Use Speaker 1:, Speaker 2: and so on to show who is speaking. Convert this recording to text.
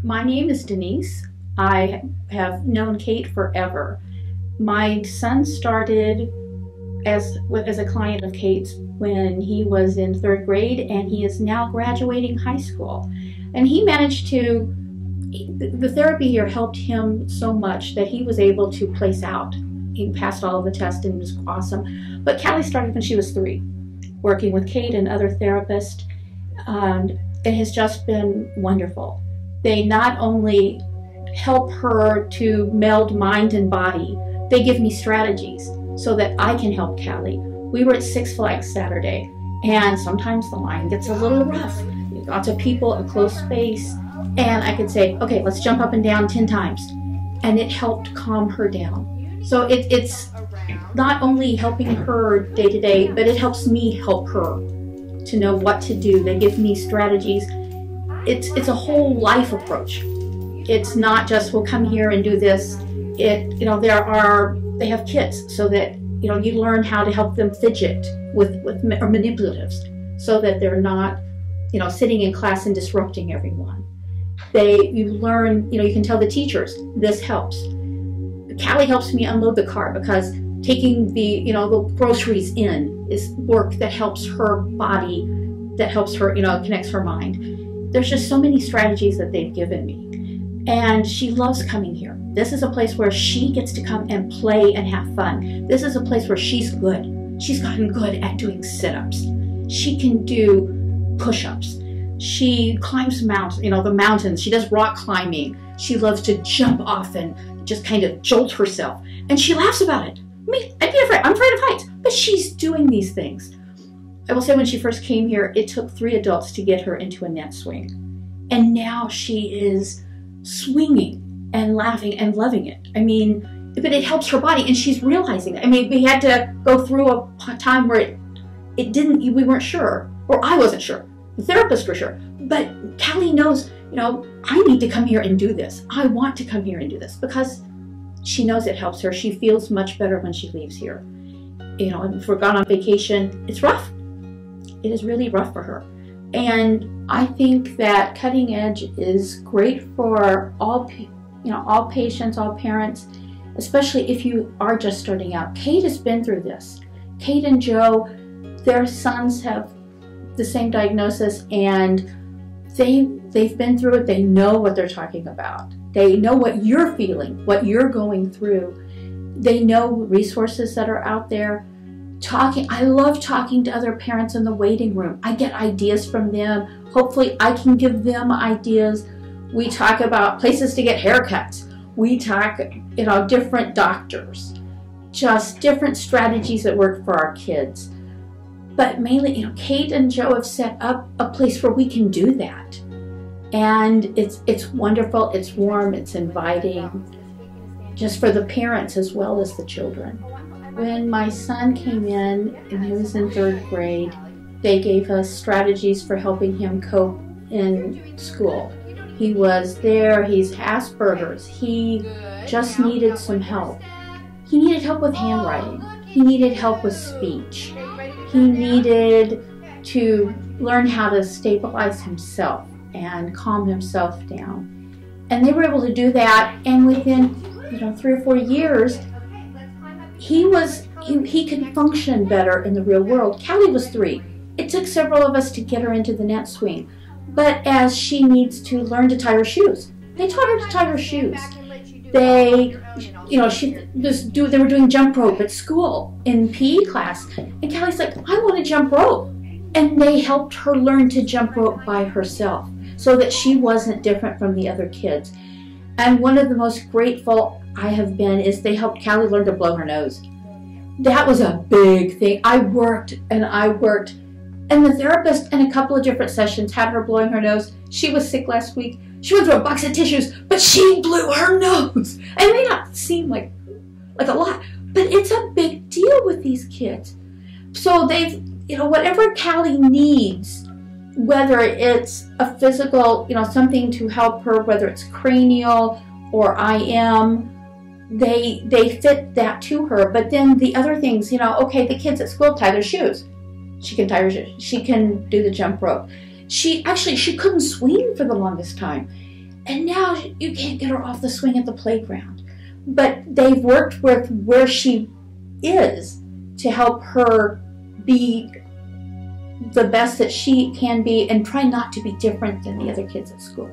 Speaker 1: My name is Denise. I have known Kate forever. My son started as a client of Kate's when he was in third grade, and he is now graduating high school. And he managed to, the therapy here helped him so much that he was able to place out. He passed all of the tests and it was awesome. But Callie started when she was 3, working with Kate and other therapists. And it has just been wonderful. They not only help her to meld mind and body, they give me strategies so that I can help Callie. We were at Six Flags Saturday, and sometimes the line gets a little rough. Lots of people, a close space, and I could say, okay, let's jump up and down 10 times. And it helped calm her down. So it's not only helping her day to day, but it helps me help her to know what to do. They give me strategies. It's a whole life approach. It's not just, we'll come here and do this. They have kits so that, you learn how to help them fidget with or manipulatives so that they're not, sitting in class and disrupting everyone. You learn, you can tell the teachers, this helps. Callie helps me unload the car because taking the groceries in is work that helps her body, that helps her, connects her mind. There's just so many strategies that they've given me. And she loves coming here. This is a place where she gets to come and play and have fun. This is a place where she's good. She's gotten good at doing sit-ups. She can do push-ups. She climbs mountains, the mountains. She does rock climbing. She loves to jump off and just kind of jolt herself. And she laughs about it. I'd be afraid. I'm afraid of heights. But she's doing these things. I will say when she first came here, it took 3 adults to get her into a net swing. And now she is swinging and laughing and loving it. But it helps her body, and she's realizing that. We had to go through a time where we weren't sure, or I wasn't sure. The therapists were sure. But Callie knows, I need to come here and do this. I want to come here and do this because she knows it helps her. She feels much better when she leaves here. If we're gone on vacation, it's rough. It is really rough for her. And I think that Cutting Edge is great for all patients, all parents, especially if you are just starting out. Kate has been through this. Kate and Joe, their sons have the same diagnosis, and they've been through it. They know what they're talking about. They know what you're feeling, what you're going through. They know resources that are out there. I love talking to other parents in the waiting room. I get ideas from them. Hopefully I can give them ideas. We talk about places to get haircuts. We talk, different doctors, just different strategies that work for our kids. But mainly, Kate and Joe have set up a place where we can do that. And it's wonderful, it's warm, it's inviting, just for the parents as well as the children. When my son came in and he was in 3rd grade, they gave us strategies for helping him cope in school. He was there, he's Asperger's, he just needed some help. He needed help with handwriting, he needed help with speech, he needed to learn how to stabilize himself and calm himself down. And they were able to do that, and within 3 or 4 years, he could function better in the real world. Callie was 3. It took several of us to get her into the net swing. But as she needs to learn to tie her shoes, they taught her to tie her shoes. They were doing jump rope at school in PE class. And Callie's like, I want to jump rope. And they helped her learn to jump rope by herself so that she wasn't different from the other kids. And one of the most grateful I have been is they helped Callie learn to blow her nose. That was a big thing. I worked, and the therapist in a couple of different sessions had her blowing her nose. She was sick last week. She went through a box of tissues, but she blew her nose. It may not seem like a lot, but it's a big deal with these kids. So they've, whatever Callie needs, whether it's a physical, something to help her, whether it's cranial or IM, they fit that to her. But then the other things, okay, the kids at school tie their shoes. She can tie her shoes. She can do the jump rope. She couldn't swing for the longest time. And now you can't get her off the swing at the playground. But they've worked with where she is to help her be the best that she can be and try not to be different than the other kids at school.